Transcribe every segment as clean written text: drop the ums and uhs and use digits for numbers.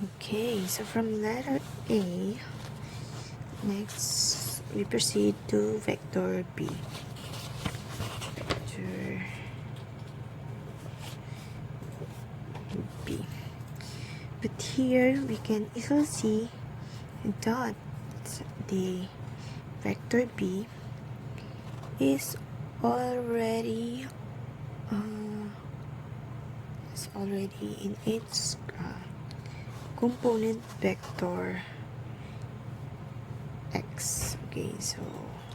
Okay, so from letter A, next we proceed to vector B. Vector B. But here we can easily see that the vector B is already in its component vector x. Okay, so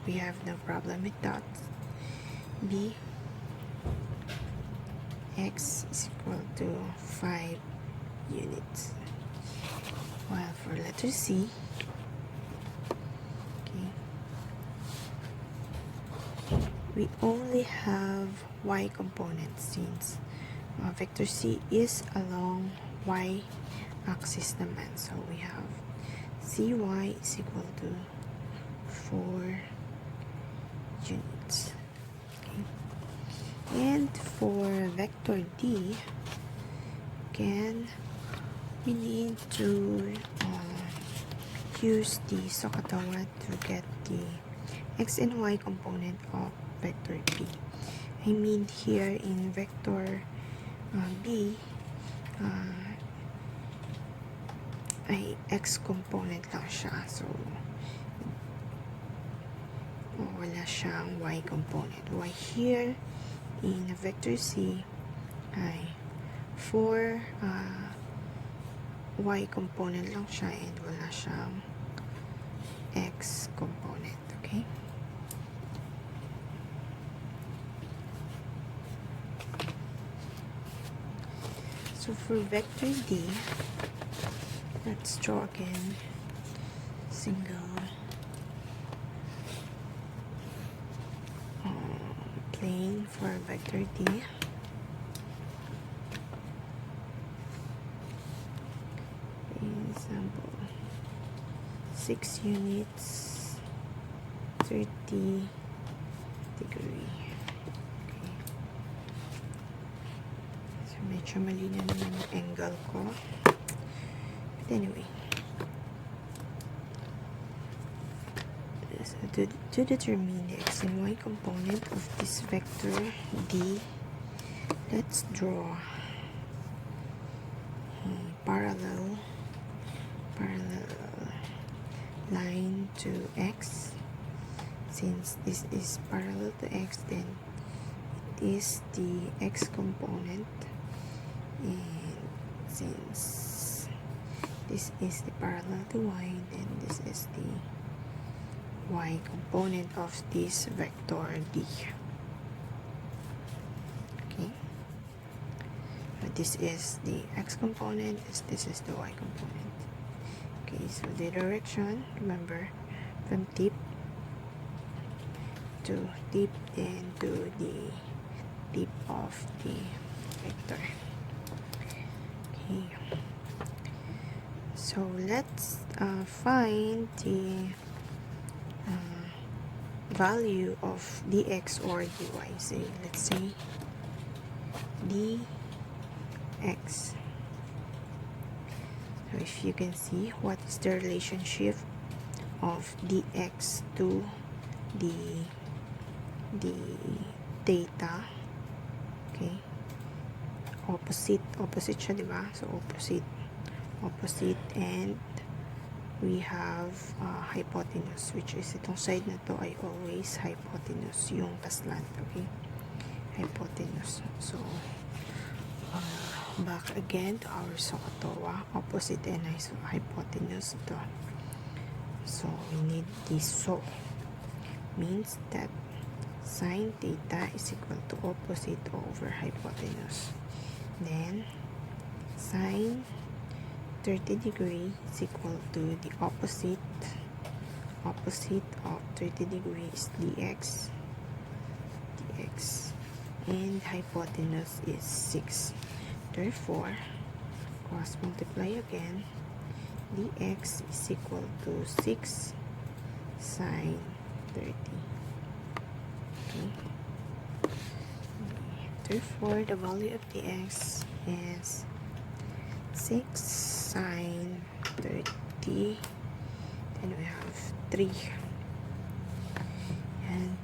we have no problem with that. B x is equal to 5 units. While for letter C, okay, we only have y components since vector C is along y axis naman. So we have cy is equal to 4 units. Okay. And for vector D, again, we need to use the Sokotawa to get the x and y component of vector B. I mean here in vector B, ay x component lang siya. So, wala siyang y component. Y here in vector C ay 4 y component lang siya and wala siyang x component. Okay? So for vector D, let's draw again single plane for vector D. For example, 6 units, 30 degree. Okay. So medyo mali na naman yung angle ko. But anyway, so to determine the x and y component of this vector D, let's draw a parallel line to x. Since this is parallel to x, then it is the x component, and since this is the parallel to y, then this is the y component of this vector D. Okay, but this is the x component, this is the y component. Okay, so the direction, remember, from tip to tip, then to the tip of the vector. Okay, so let's find the value of dx or dy. So let's say dx. So if you can see, what is the relationship of dx to the theta? Okay, opposite siya, diba? So opposite, and we have hypotenuse, which is itong side na to ay always hypotenuse, yung kaslant. Okay, hypotenuse. So back again to our Sokotawa, opposite and hypotenuse ito. So we need this. So means that sine theta is equal to opposite over hypotenuse. Then sine 30 degree is equal to the opposite of 30 degrees dx, and hypotenuse is 6. Therefore, cross multiply again, dx is equal to 6 sine 30. Okay. Therefore, the value of dx is 6 cosine 30, then we have 3 and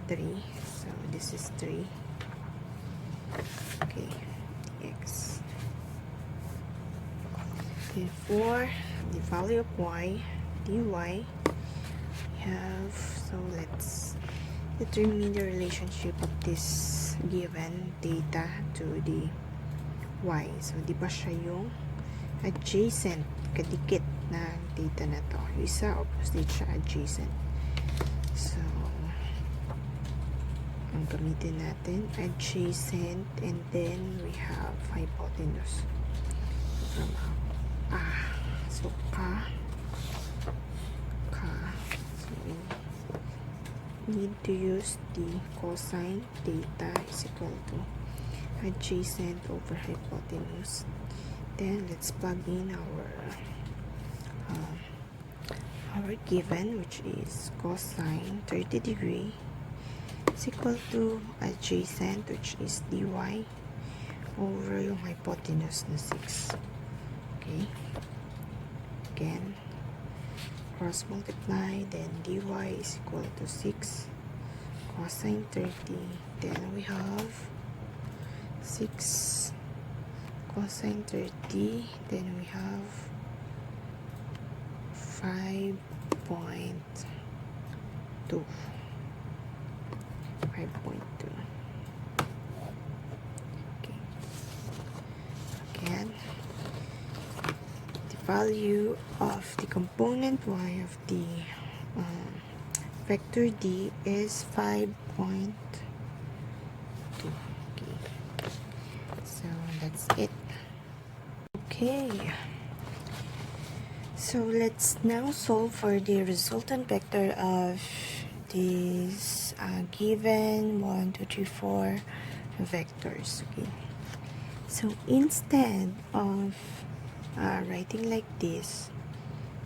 3, so this is 3. Okay, x. Okay, for the value of y, dy, we have, so let's determine the relationship of this given data to the y. So, di ba siya yung adjacent, kadikit na data na to. Yung isa, opposite siya, adjacent. So, ang gamitin natin, adjacent, and then we have hypotenuse. From so so we need to use the cosine theta is equal to adjacent over hypotenuse. Then let's plug in our given, which is cosine 30 degree is equal to adjacent, which is dy over yung hypotenuse na 6. Okay, again cross multiply, then dy is equal to 6 cosine 30, then we have 6 cosine 30, then we have 5.2. Okay, again the value of the component y of the vector d is 5.2. Okay, so that's it. Okay, so let's now solve for the resultant vector of these given 1, 2, 3, 4 vectors. Okay, so instead of writing like this,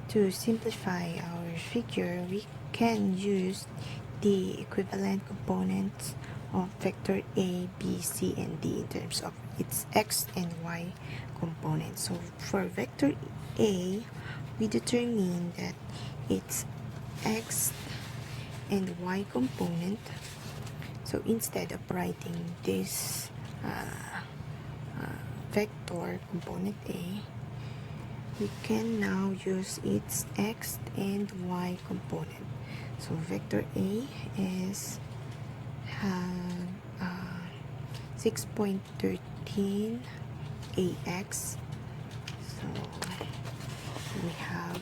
to simplify our figure, we can use the equivalent components of vector a, b, c, and d in terms of its x and y components. So for vector a, we determine that its x and y component. So instead of writing this vector component a, we can now use its x and y component. So vector a is 6.13 ax. So we have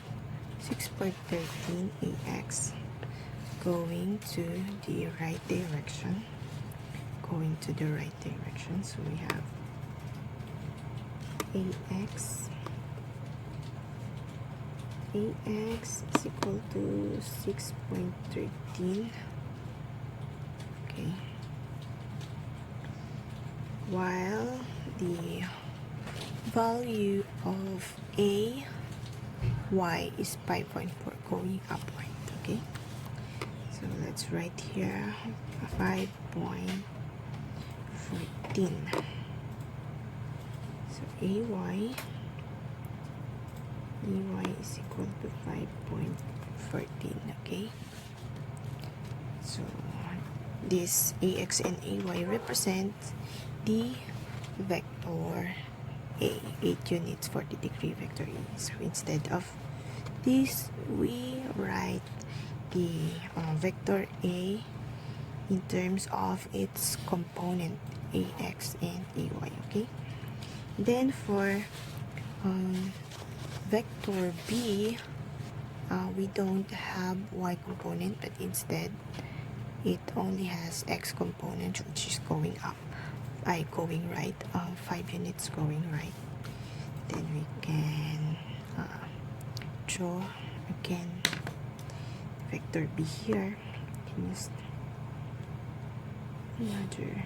6.13 ax going to the right direction. So we have ax is equal to 6.13. Okay, while the value of a y is 5.4 going upward. Okay, so let's write here 5.14. So ay dy is equal to 5.14. Okay, so this ax and ay represent the vector a, 8 units 40 degree vector a. So instead of this, we write the vector a in terms of its component ax and ay. Okay, then for vector b, we don't have y component, but instead it only has x component, which is going up, going right, 5 units going right. Then we can draw again vector b here. We can use another.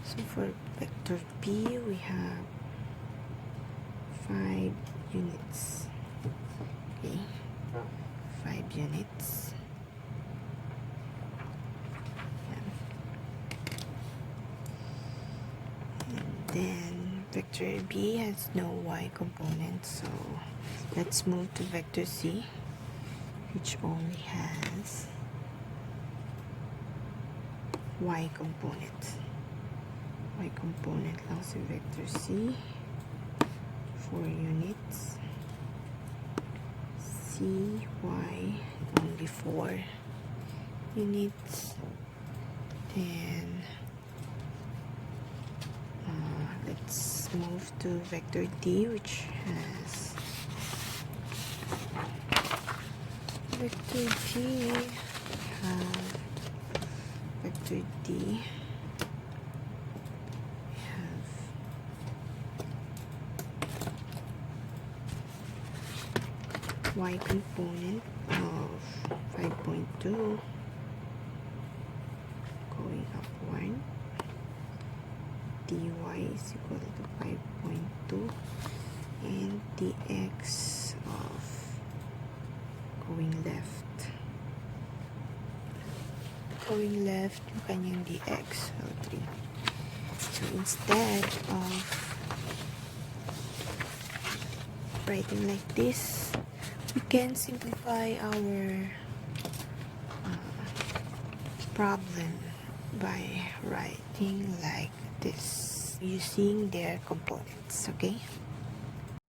So for vector b, we have 5 units. Okay, 5 units. then vector B has no y component, so let's move to vector C, which only has y component. Y component lang si vector C, 4 units. C, y, only 4 units. Then let's move to vector D, which has vector D have y component of 5.2 going upward. dy is equal to 5.2 and dx of going left yung kanyang dx, so 3. So instead of writing like this, we can simplify our problem by writing like this using their components. Okay.